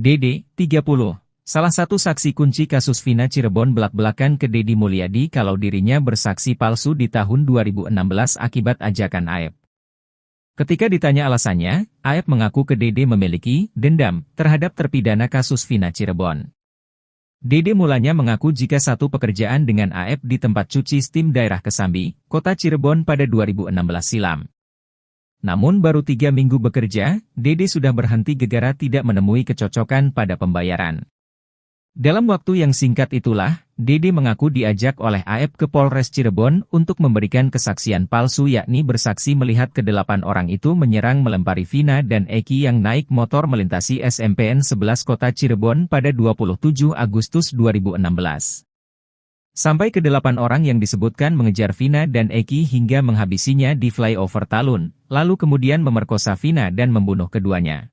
Dede, 30. Salah satu saksi kunci kasus Vina Cirebon belak-belakan ke Deddy Mulyadi kalau dirinya bersaksi palsu di tahun 2016 akibat ajakan Aep. Ketika ditanya alasannya, Aep mengaku ke Dede memiliki dendam terhadap terpidana kasus Vina Cirebon. Dede mulanya mengaku jika satu pekerjaan dengan Aep di tempat cuci steam daerah Kesambi, kota Cirebon pada 2016 silam. Namun baru 3 minggu bekerja, Dede sudah berhenti gegara tidak menemui kecocokan pada pembayaran. Dalam waktu yang singkat itulah, Dede mengaku diajak oleh Aep ke Polres Cirebon untuk memberikan kesaksian palsu yakni bersaksi melihat ke-8 orang itu menyerang melempari Vina dan Eki yang naik motor melintasi SMPN 11 Kota Cirebon pada 27 Agustus 2016. Sampai ke-8 orang yang disebutkan mengejar Vina dan Eki hingga menghabisinya di flyover Talun, lalu kemudian memerkosa Vina dan membunuh keduanya.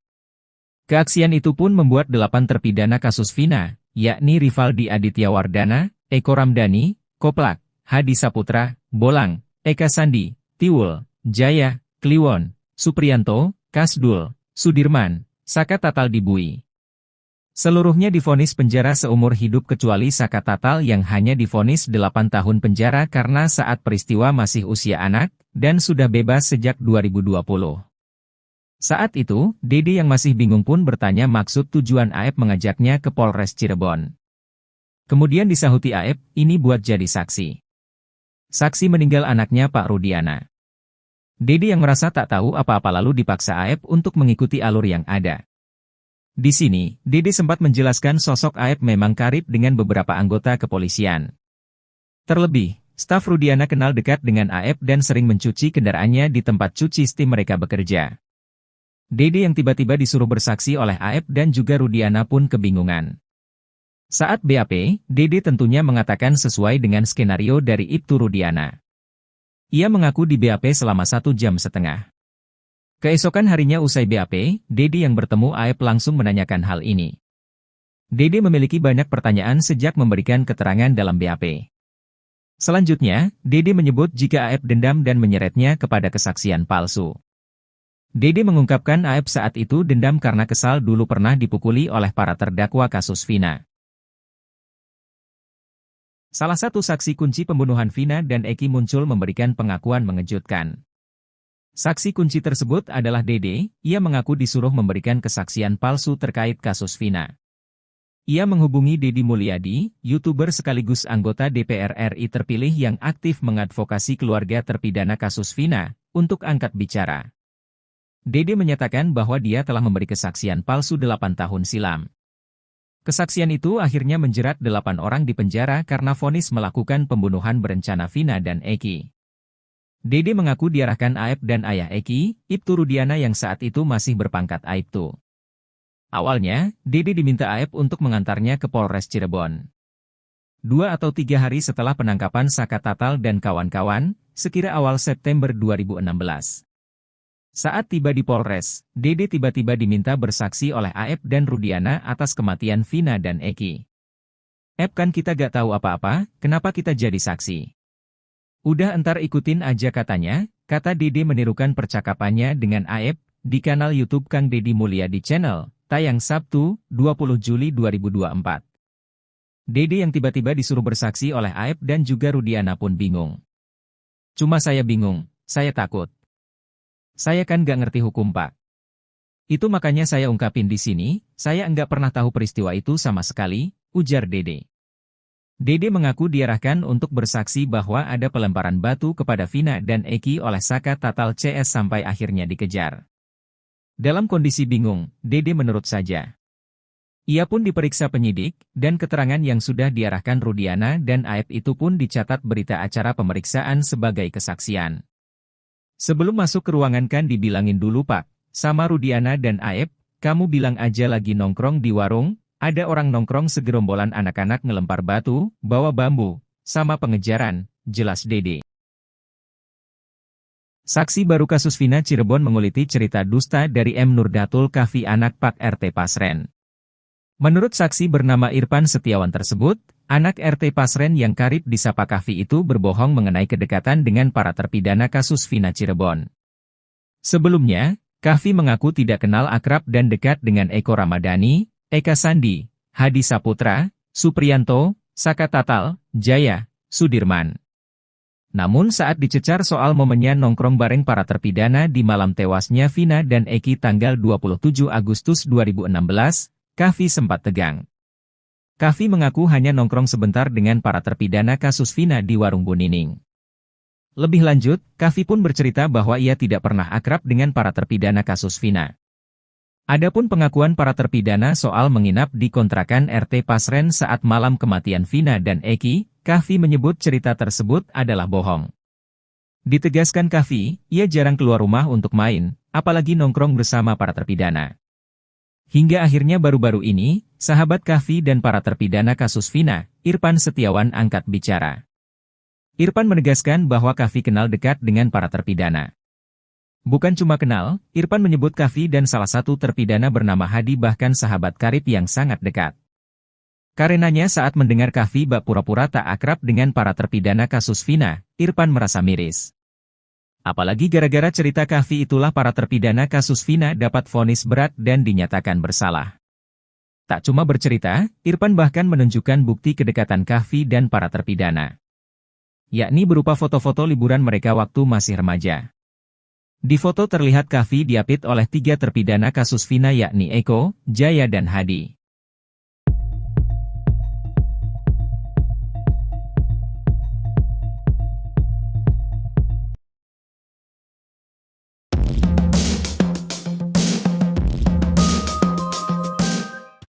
Keaksian itu pun membuat 8 terpidana kasus Vina, yakni Rivaldi Aditya Wardana, Eko Ramdhani, Koplak, Hadi Saputra, Bolang, Eka Sandi, Tiwul, Jaya, Kliwon, Supriyanto, Kasdul, Sudirman, Saka Tatal Dibui. Seluruhnya divonis penjara seumur hidup kecuali Saka Tatal yang hanya divonis 8 tahun penjara karena saat peristiwa masih usia anak, dan sudah bebas sejak 2020. Saat itu, Dede yang masih bingung pun bertanya maksud tujuan Aep mengajaknya ke Polres Cirebon. Kemudian disahuti Aep, ini buat jadi saksi. Saksi meninggal anaknya Pak Rudiana. Dede yang merasa tak tahu apa-apa lalu dipaksa Aep untuk mengikuti alur yang ada. Di sini, Dede sempat menjelaskan sosok Aep memang karib dengan beberapa anggota kepolisian. Terlebih, staf Rudiana kenal dekat dengan Aep dan sering mencuci kendaraannya di tempat cuci steam mereka bekerja. Dede yang tiba-tiba disuruh bersaksi oleh Aep dan juga Rudiana pun kebingungan. Saat BAP, Dede tentunya mengatakan sesuai dengan skenario dari Ibtu Rudiana. Ia mengaku di BAP selama 1,5 jam. Keesokan harinya usai BAP, Dede yang bertemu Aep langsung menanyakan hal ini. Dede memiliki banyak pertanyaan sejak memberikan keterangan dalam BAP. Selanjutnya, Dede menyebut jika Aep dendam dan menyeretnya kepada kesaksian palsu. Dede mengungkapkan Aep saat itu dendam karena kesal dulu pernah dipukuli oleh para terdakwa kasus Vina. Salah satu saksi kunci pembunuhan Vina dan Eki muncul memberikan pengakuan mengejutkan. Saksi kunci tersebut adalah Dede, ia mengaku disuruh memberikan kesaksian palsu terkait kasus Vina. Ia menghubungi Deddy Mulyadi, YouTuber sekaligus anggota DPR RI terpilih yang aktif mengadvokasi keluarga terpidana kasus Vina, untuk angkat bicara. Dede menyatakan bahwa dia telah memberi kesaksian palsu 8 tahun silam. Kesaksian itu akhirnya menjerat 8 orang di penjara karena vonis melakukan pembunuhan berencana Vina dan Eki. Dede mengaku diarahkan Aep dan ayah Eki, Ibtu Rudiana yang saat itu masih berpangkat Aibtu. Awalnya, Dede diminta Aep untuk mengantarnya ke Polres Cirebon. 2 atau 3 hari setelah penangkapan Saka Tatal dan kawan-kawan, sekira awal September 2016. Saat tiba di Polres, Dede tiba-tiba diminta bersaksi oleh Aep dan Rudiana atas kematian Vina dan Eki. "Ep, kan kita gak tahu apa-apa, kenapa kita jadi saksi? Udah entar ikutin aja," katanya, kata Dede menirukan percakapannya dengan Aep, di kanal YouTube Kang Deddy Mulyadi Channel, tayang Sabtu, 20 Juli 2024. Dede yang tiba-tiba disuruh bersaksi oleh Aep dan juga Rudiana pun bingung. "Cuma saya bingung, saya takut. Saya kan gak ngerti hukum, Pak. Itu makanya saya ungkapin di sini, saya enggak pernah tahu peristiwa itu sama sekali," ujar Dede. Dede mengaku diarahkan untuk bersaksi bahwa ada pelemparan batu kepada Vina dan Eki oleh Saka Tatal CS sampai akhirnya dikejar. Dalam kondisi bingung, Dede menurut saja. Ia pun diperiksa penyidik, dan keterangan yang sudah diarahkan Rudiana dan Aep itu pun dicatat berita acara pemeriksaan sebagai kesaksian. "Sebelum masuk ke ruangan kan dibilangin dulu, Pak, sama Rudiana dan Aep, kamu bilang aja lagi nongkrong di warung. Ada orang nongkrong segerombolan anak-anak ngelempar batu, bawa bambu, sama pengejaran," jelas Dede. Saksi baru kasus Vina Cirebon menguliti cerita dusta dari M. Nurdatul Kahfi anak Pak RT Pasren. Menurut saksi bernama Irfan Setiawan tersebut, anak RT Pasren yang karib disapa Kahfi itu berbohong mengenai kedekatan dengan para terpidana kasus Vina Cirebon. Sebelumnya, Kahfi mengaku tidak kenal akrab dan dekat dengan Eko Ramdhani, Eka Sandi, Hadi Saputra, Supriyanto, Saka Tatal, Jaya, Sudirman. Namun saat dicecar soal momennya nongkrong bareng para terpidana di malam tewasnya Vina dan Eki tanggal 27 Agustus 2016, Kahfi sempat tegang. Kahfi mengaku hanya nongkrong sebentar dengan para terpidana kasus Vina di warung Bu Nining. Lebih lanjut, Kahfi pun bercerita bahwa ia tidak pernah akrab dengan para terpidana kasus Vina. Adapun pengakuan para terpidana soal menginap di kontrakan RT Pasren saat malam kematian Vina dan Eki, Kahfi menyebut cerita tersebut adalah bohong. Ditegaskan Kahfi, ia jarang keluar rumah untuk main, apalagi nongkrong bersama para terpidana. Hingga akhirnya baru-baru ini, sahabat Kahfi dan para terpidana kasus Vina, Irfan Setiawan angkat bicara. Irfan menegaskan bahwa Kahfi kenal dekat dengan para terpidana. Bukan cuma kenal, Irfan menyebut Kahfi dan salah satu terpidana bernama Hadi bahkan sahabat karib yang sangat dekat. Karenanya saat mendengar Kahfi bak pura-pura tak akrab dengan para terpidana kasus Vina, Irfan merasa miris. Apalagi gara-gara cerita Kahfi itulah para terpidana kasus Vina dapat vonis berat dan dinyatakan bersalah. Tak cuma bercerita, Irfan bahkan menunjukkan bukti kedekatan Kahfi dan para terpidana. Yakni berupa foto-foto liburan mereka waktu masih remaja. Di foto terlihat Kahfi diapit oleh 3 terpidana kasus Vina yakni Eko, Jaya dan Hadi.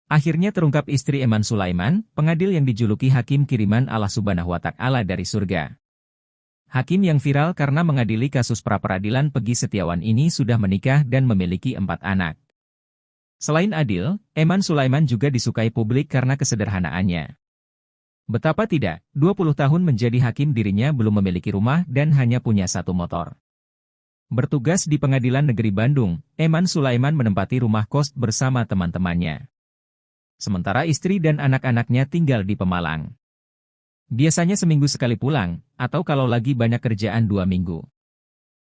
Akhirnya terungkap istri Eman Sulaiman, pengadil yang dijuluki hakim kiriman Allah Subhanahu wa Ta'ala dari surga. Hakim yang viral karena mengadili kasus pra-peradilan Peggy Setiawan ini sudah menikah dan memiliki 4 anak. Selain adil, Eman Sulaiman juga disukai publik karena kesederhanaannya. Betapa tidak, 20 tahun menjadi hakim dirinya belum memiliki rumah dan hanya punya 1 motor. Bertugas di Pengadilan Negeri Bandung, Eman Sulaiman menempati rumah kos bersama teman-temannya. Sementara istri dan anak-anaknya tinggal di Pemalang. Biasanya seminggu sekali pulang, atau kalau lagi banyak kerjaan 2 minggu.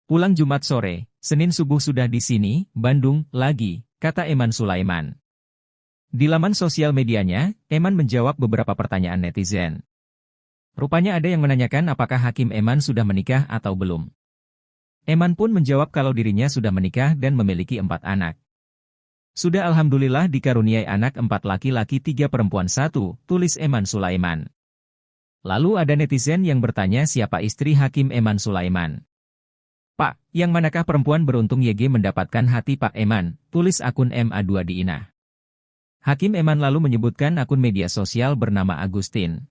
Pulang Jumat sore, Senin subuh sudah di sini, Bandung, lagi, kata Eman Sulaiman. Di laman sosial medianya, Eman menjawab beberapa pertanyaan netizen. Rupanya ada yang menanyakan apakah Hakim Eman sudah menikah atau belum. Eman pun menjawab kalau dirinya sudah menikah dan memiliki 4 anak. Sudah alhamdulillah dikaruniai anak 4 laki-laki 3 perempuan 1, tulis Eman Sulaiman. Lalu ada netizen yang bertanya siapa istri Hakim Eman Sulaiman. Pak, yang manakah perempuan beruntung YG mendapatkan hati Pak Eman, tulis akun MA2 di Inah. Hakim Eman lalu menyebutkan akun media sosial bernama Agustin.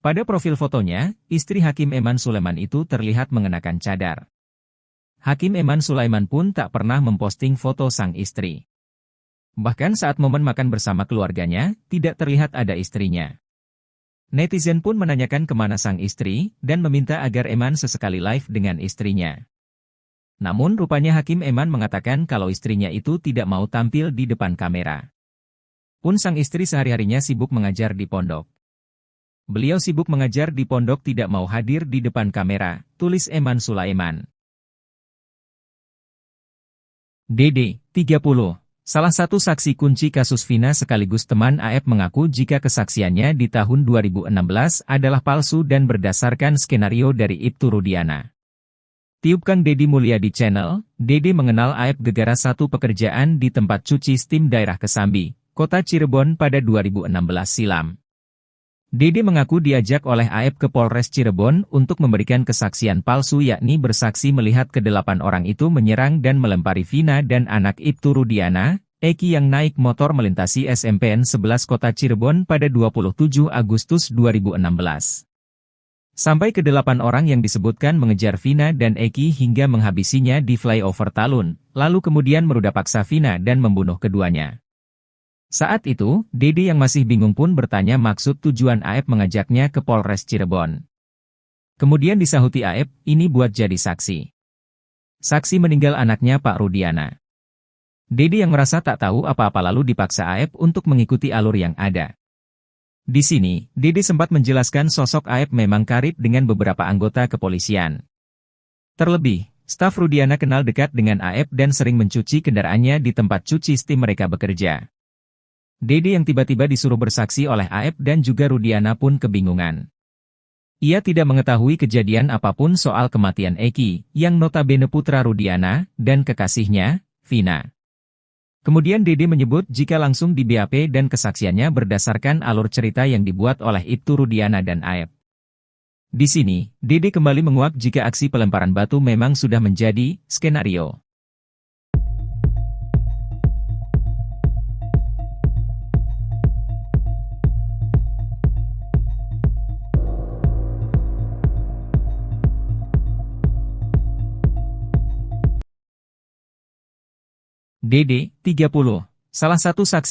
Pada profil fotonya, istri Hakim Eman Sulaiman itu terlihat mengenakan cadar. Hakim Eman Sulaiman pun tak pernah memposting foto sang istri. Bahkan saat momen makan bersama keluarganya, tidak terlihat ada istrinya. Netizen pun menanyakan kemana sang istri, dan meminta agar Eman sesekali live dengan istrinya. Namun rupanya Hakim Eman mengatakan kalau istrinya itu tidak mau tampil di depan kamera. Pun sang istri sehari-harinya sibuk mengajar di pondok. Beliau sibuk mengajar di pondok tidak mau hadir di depan kamera, tulis Eman Sulaiman. DD, 30. Salah satu saksi kunci kasus Vina sekaligus teman AF mengaku jika kesaksiannya di tahun 2016 adalah palsu dan berdasarkan skenario dari Ibtu Rudiana. Tiup Kang Deddy Mulyadi Channel, Deddy mengenal AF gegara satu pekerjaan di tempat cuci steam daerah Kesambi, Kota Cirebon pada 2016 silam. Deddy mengaku diajak oleh AF ke Polres Cirebon untuk memberikan kesaksian palsu yakni bersaksi melihat ke-8 orang itu menyerang dan melempari Vina dan anak Ibtu Rudiana, Eki yang naik motor melintasi SMPN 11 Kota Cirebon pada 27 Agustus 2016. Sampai ke-8 orang yang disebutkan mengejar Vina dan Eki hingga menghabisinya di flyover Talun, lalu kemudian meruda paksa Vina dan membunuh keduanya. Saat itu, Deddy yang masih bingung pun bertanya maksud tujuan AF mengajaknya ke Polres Cirebon. Kemudian disahuti AF, ini buat jadi saksi. Saksi meninggal anaknya Pak Rudiana. Deddy yang merasa tak tahu apa-apa lalu dipaksa AF untuk mengikuti alur yang ada. Di sini, Deddy sempat menjelaskan sosok AF memang karib dengan beberapa anggota kepolisian. Terlebih, staf Rudiana kenal dekat dengan AF dan sering mencuci kendaraannya di tempat cuci steam mereka bekerja. Dede yang tiba-tiba disuruh bersaksi oleh Aep dan juga Rudiana pun kebingungan. Ia tidak mengetahui kejadian apapun soal kematian Eki, yang notabene putra Rudiana, dan kekasihnya, Vina. Kemudian Dede menyebut jika langsung di BAP dan kesaksiannya berdasarkan alur cerita yang dibuat oleh Ibtu Rudiana dan Aep. Di sini, Dede kembali menguak jika aksi pelemparan batu memang sudah menjadi skenario. Dede, 30, salah satu saksi